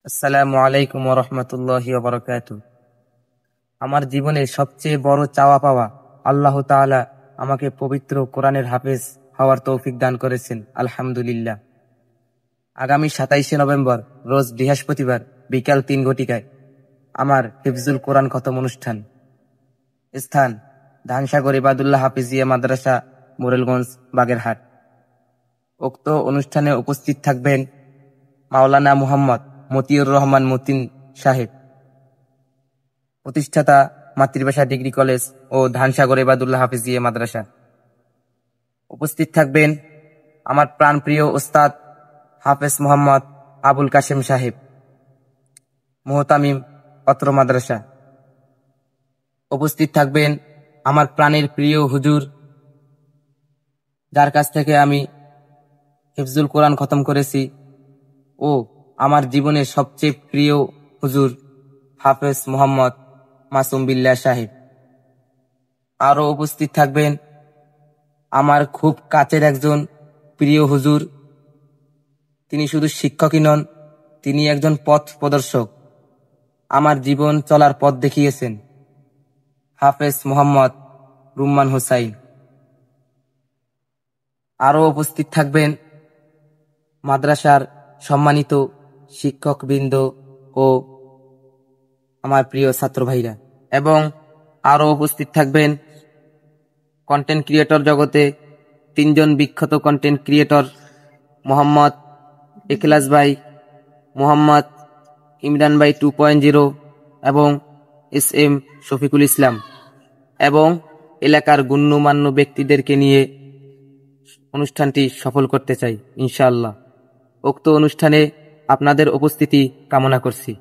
আসসালামু আলাইকুম ওয়া রাহমাতুল্লাহি ওয়া বারাকাতুহু। আমার জীবনের সবচেয়ে বড় চাওয়া পাওয়া আল্লাহ তাআলা আমাকে পবিত্র কোরআনের হাফেজ হওয়ার তৌফিক দান করেছেন, আলহামদুলিল্লাহ। আগামী 27শে নভেম্বর রোজ বৃহস্পতিবার বিকাল 3 ঘটিকায় আমার হিফজুল কোরআন খতম অনুষ্ঠান। স্থান ধানসাগর ইবাদুল্লাহ হাফিজিয়া মাদ্রাসা, মোরেলগঞ্জ, বাগেরহাট। উক্ত অনুষ্ঠানে উপস্থিত থাকবেন মাওলানা মুহাম্মদ মতিউর রহমান মতিন সাহেব, প্রতিষ্ঠাতা মাতৃভাষা ডিগ্রি কলেজ ও ধানসাগর ইবাদুল্লাহ হাফিজিয়া মাদ্রাসা। উপস্থিত থাকবেন আমার প্রাণপ্রিয় ওস্তাদ হাফেজ মোহাম্মদ আবুল কাশেম সাহেব, মুহতামিম অত্র মাদ্রাসা। উপস্থিত থাকবেন আমার প্রাণের প্রিয় হুজুর, যার কাছ থেকে আমি হিফজুল কোরআন খতম করেছি, ও আমার জীবনের সবচেয়ে প্রিয় হুজুর হাফেজ মোহাম্মদ মাসুম বিল্লাহ সাহেব। আরও উপস্থিত থাকবেন আমার খুব কাছের একজন প্রিয় হুজুর, তিনি শুধু শিক্ষকই নন, তিনি একজন পথ প্রদর্শক, আমার জীবন চলার পথ দেখিয়েছেন, হাফেজ মোহাম্মদ রুম্মান হোসাইন। আরও উপস্থিত থাকবেন মাদ্রাসার সম্মানিত শিক্ষকবৃন্দ ও আমার প্রিয় ছাত্র ভাইরা, এবং আরও উপস্থিত থাকবেন কন্টেন্ট ক্রিয়েটর জগতে 3 জন বিখ্যাত কন্টেন্ট ক্রিয়েটর, মোহাম্মদ ইখলাস ভাই, মোহাম্মদ ইমরান ভাই 2.0 এবং SM শফিকুল ইসলাম, এবং এলাকার গণ্যমান্য ব্যক্তিদেরকে নিয়ে অনুষ্ঠানটি সফল করতে চাই ইনশাআল্লাহ। উক্ত অনুষ্ঠানে আপনাদের উপস্থিতি কামনা করছি।